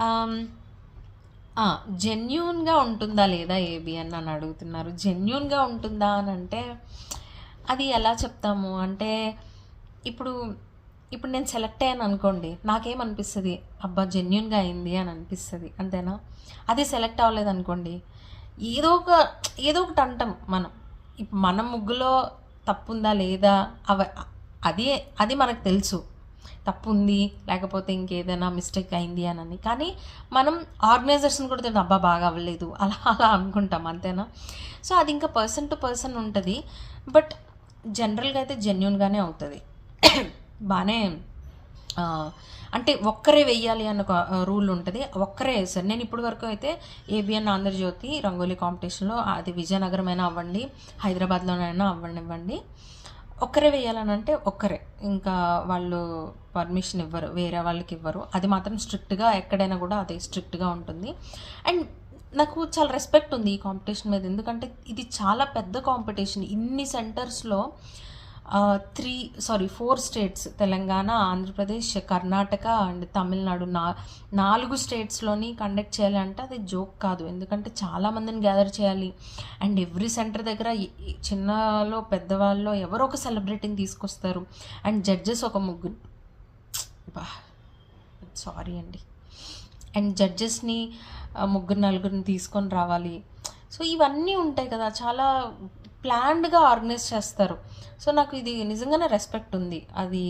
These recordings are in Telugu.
ఆమ్, జెన్యూన్గా ఉంటుందా లేదా ఏబి అని నన్ను అడుగుతున్నారు. జెన్యూన్గా ఉంటుందా అని అంటే అది ఎలా చెప్తాము అంటే, ఇప్పుడు ఇప్పుడు నేను సెలెక్ట్ అయ్యాను అనుకోండి, నాకేమనిపిస్తుంది, అబ్బా జెన్యూన్గా అయింది అని అనిపిస్తుంది, అంతేనా? అది సెలెక్ట్ అవ్వలేదు అనుకోండి, ఏదో ఒక ఏదో ఒకటి అంటాం మనం. మన ముగ్గులో తప్పు ఉందా లేదా అది అది మనకు తెలుసు, తప్పు ఉంది లేకపోతే ఇంకేదైనా మిస్టేక్ అయింది అని. కానీ మనం ఆర్గనైజర్స్ని కూడా తెలియదు, అబ్బా బాగా అవ్వలేదు అలా అలా అనుకుంటాం, అంతేనా? సో అది ఇంకా పర్సన్ టు పర్సన్ ఉంటుంది. బట్ జనరల్గా అయితే జెన్యున్గానే అవుతుంది. బాగానే అంటే ఒక్కరే వెయ్యాలి అన్న ఒక రూల్ ఉంటుంది, ఒక్కరే వేస్తారు. నేను ఇప్పటి వరకు అయితే ఏబిఎన్ ఆంధ్రజ్యోతి రంగోలీ కాంపిటీషన్లో, అది విజయనగరం అయినా అవ్వండి, హైదరాబాద్లోనైనా అవ్వనివ్వండి, ఒక్కరే వేయాలని అంటే ఒక్కరే, ఇంకా వాళ్ళు పర్మిషన్ ఇవ్వరు, వేరే వాళ్ళకి ఇవ్వరు. అది మాత్రం స్ట్రిక్ట్గా ఎక్కడైనా కూడా అది స్ట్రిక్ట్గా ఉంటుంది. అండ్ నాకు చాలా రెస్పెక్ట్ ఉంది ఈ కాంపిటీషన్ మీద, ఎందుకంటే ఇది చాలా పెద్ద కాంపిటీషన్. ఇన్ని సెంటర్స్లో 4 స్టేట్స్, తెలంగాణ, ఆంధ్రప్రదేశ్, కర్ణాటక అండ్ తమిళనాడు, 4 స్టేట్స్లోని కండక్ట్ చేయాలంటే అది జోక్ కాదు. ఎందుకంటే చాలామందిని గ్యాదర్ చేయాలి. అండ్ ఎవ్రీ సెంటర్ దగ్గర చిన్నలో పెద్దవాళ్ళలో ఎవరో ఒక సెలబ్రిటీని తీసుకొస్తారు. అండ్ జడ్జెస్ ఒక ముగ్గురు, సారీ అండి, అండ్ జడ్జెస్ని ముగ్గురు నలుగురిని తీసుకొని రావాలి. సో ఇవన్నీ ఉంటాయి కదా, చాలా ప్లాన్డ్గా ఆర్గనైజ్ చేస్తారు. సో నాకు ఇది నిజంగానే రెస్పెక్ట్ ఉంది. అది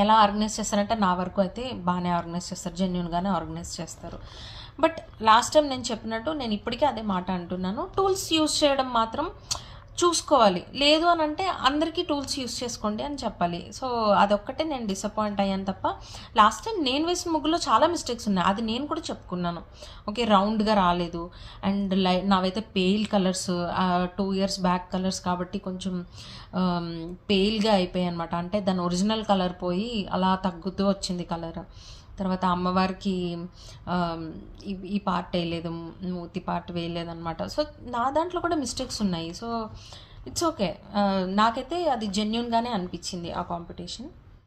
ఎలా ఆర్గనైజ్ చేస్తారంటే, నా వరకు అయితే బాగానే ఆర్గనైజ్ చేస్తారు, జెన్యున్గానే ఆర్గనైజ్ చేస్తారు. బట్ లాస్ట్ టైం నేను చెప్పినట్టు నేను ఇప్పటికే అదే మాట అంటున్నాను, టూల్స్ యూజ్ చేయడం మాత్రం చూసుకోవాలి. లేదు అని అంటే అందరికీ టూల్స్ యూస్ చేసుకోండి అని చెప్పాలి. సో అదొక్కటే నేను డిసప్పాయింట్ అయ్యాను తప్ప, లాస్ట్ టైం నేను వేసిన ముగ్గులో చాలా మిస్టేక్స్ ఉన్నాయి, అది నేను కూడా చెప్పుకున్నాను. ఓకే, రౌండ్గా రాలేదు, అండ్ నావైతే pale colours, 2 years back colours కాబట్టి కొంచెం పేల్గా అయిపోయాయి అనమాట. అంటే దాని ఒరిజినల్ కలర్ పోయి అలా తగ్గుతూ వచ్చింది కలర్. తర్వాత అమ్మవారికి ఈ పార్ట్ వేయలేదు, మూతి పార్ట్ వేయలేదు అనమాట. సో నా దాంట్లో కూడా మిస్టేక్స్ ఉన్నాయి. సో ఇట్స్ ఓకే, నాకైతే అది జెన్యున్గానే అనిపించింది ఆ కాంపిటీషన్.